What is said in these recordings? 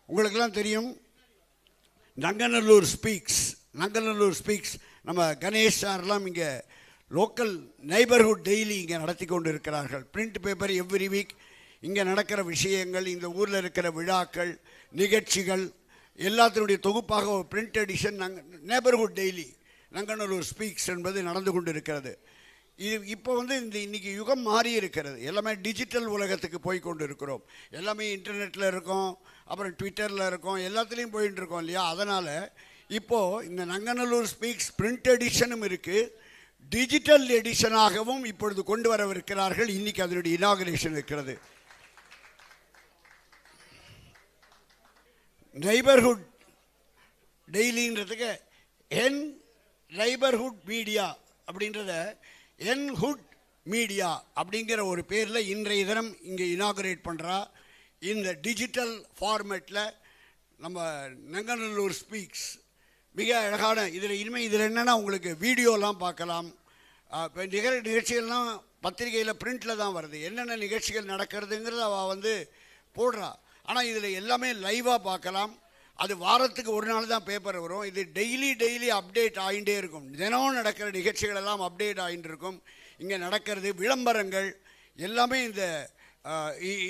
உங்களுக்கெல்லாம் தெரியும் நங்கநல்லூர் ஸ்பீக்ஸ் நம்ம கணேஷ் சார்லாம் இங்கே லோக்கல் நெய்பர்ஹுட் டெய்லி இங்கே நடத்தி கொண்டு இருக்கிறார்கள். பிரிண்ட் பேப்பர் எவ்ரி வீக் இங்கே நடக்கிற விஷயங்கள், இந்த ஊரில் இருக்கிற விழாக்கள், நிகழ்ச்சிகள் எல்லாத்தினுடைய தொகுப்பாக ஒரு print edition neighbourhood daily Nanganallur speaks என்பது நடந்து கொண்டு இருக்கிறது. இது இப்போ இன்றைக்கி யுகம் மாறி இருக்கிறது. எல்லாமே டிஜிட்டல் உலகத்துக்கு போய் கொண்டு இருக்கிறோம். எல்லாமே இன்டர்நெட்டில் இருக்கோம், அப்புறம் ட்விட்டரில் இருக்கோம், எல்லாத்துலேயும் போயிட்டு இருக்கோம் இல்லையா. அதனால் இப்போது இந்த நங்கநல்லூர் ஸ்பீக்ஸ் பிரிண்ட் எடிஷனும் இருக்குது, டிஜிட்டல் எடிஷனாகவும் இப்பொழுது கொண்டு வரவிருக்கிறார்கள். இன்றைக்கி அதனுடைய இனாகுரேஷன் இருக்கிறது. நெய்பர்ஹுட் டெய்லின்றதுக்கு என் நெய்பர்ஹுட் மீடியா அப்படின்றத என்ஹுட் மீடியா அப்படிங்கிற ஒரு பேரில் இன்றைய தினம் இங்கே இனாகுரேட் பண்ணுறா. இந்த டிஜிட்டல் ஃபார்மேட்டில் நம்ம நங்கநல்லூர் ஸ்பீக்ஸ் மிக அழகான இதில் என்னென்னா உங்களுக்கு வீடியோலாம் பார்க்கலாம். இப்போ நிகழ்ச்சிகள்லாம் பத்திரிகையில் பிரிண்டில் தான் வருது. என்னென்ன நிகழ்ச்சிகள் நடக்கிறதுங்கிறத அவள் போடுறா. ஆனால் இதில் எல்லாமே லைவாக பார்க்கலாம். அது வாரத்துக்கு ஒரு நாள் தான் பேப்பர் வரும். இது டெய்லி அப்டேட் ஆகிட்டே இருக்கும். தினம் நடக்கிற நிகழ்ச்சிகள் எல்லாம் அப்டேட் ஆகிட்டு இருக்கும். இங்கே நடக்கிறது விளம்பரங்கள் எல்லாமே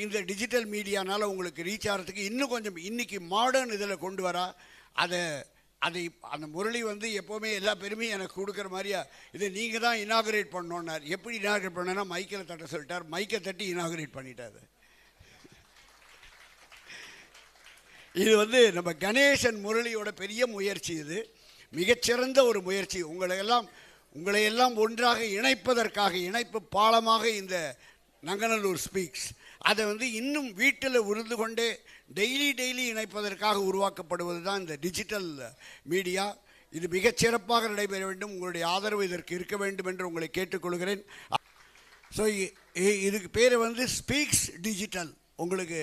இந்த டிஜிட்டல் மீடியானால் உங்களுக்கு ரீச் ஆகிறதுக்கு இன்னும் கொஞ்சம் இன்றைக்கி மாடர்ன் இதில் கொண்டு வரா. அதை அந்த முரளி எப்போவுமே எல்லா பெருமையும் எனக்கு கொடுக்குற மாதிரியா இதை நீங்கள் தான் இனாகுரேட் பண்ணோன்னார். எப்படி இனாகுரேட் பண்ணோன்னா மைக்கில் தட்ட சொல்லிட்டார். மைக்கை தட்டி இனாகுரேட் பண்ணிட்டார். இது நம்ம கணேசன் முரளியோட பெரிய முயற்சி. இது மிகச்சிறந்த ஒரு முயற்சி. உங்களையெல்லாம் ஒன்றாக இணைப்பதற்காக, இணைப்பு பாலமாக இந்த நங்கநல்லூர் ஸ்பீக்ஸ் அதை இன்னும் வீட்டில் உருந்து கொண்டே டெய்லி இணைப்பதற்காக உருவாக்கப்படுவது தான் இந்த டிஜிட்டல் மீடியா. இது மிகச்சிறப்பாக நடைபெற வேண்டும். உங்களுடைய ஆதரவு இதற்கு இருக்க வேண்டும் என்று உங்களை கேட்டுக்கொள்கிறேன். ஸோ இதுக்கு பேர் ஸ்பீக்ஸ் டிஜிட்டல். உங்களுக்கு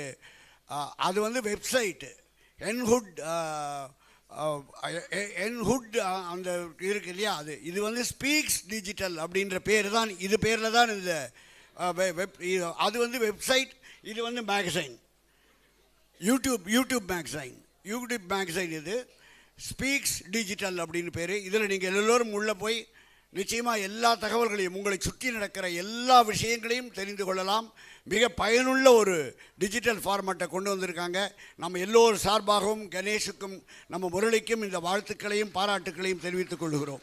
அது வெப்சைட்டு என்ஹுட் அந்த இருக்கு இல்லையா, இது ஸ்பீக்ஸ் டிஜிட்டல் அப்படின்ற பேர் தான். இது பேரில் தான் இந்த அது வெப்சைட். இது மேகசைன், யூடியூப் மேகசைன் இது ஸ்பீக்ஸ் டிஜிட்டல் அப்படின்னு பேர். இதில் நீங்கள் எல்லோரும் உள்ளே போய் நிச்சயமாக எல்லா தகவல்களையும், உங்களை சுற்றி நடக்கிற எல்லா விஷயங்களையும் தெரிந்து கொள்ளலாம். மிக பயனுள்ள ஒரு டிஜிட்டல் ஃபார்மேட்டை கொண்டு வந்திருக்காங்க. நம்ம எல்லோரும் சார்பாகவும் கணேஷுக்கும் நம்ம முரளிக்கும் இந்த வாழ்த்துக்களையும் பாராட்டுக்களையும் தெரிவித்துக் கொள்கிறோம்.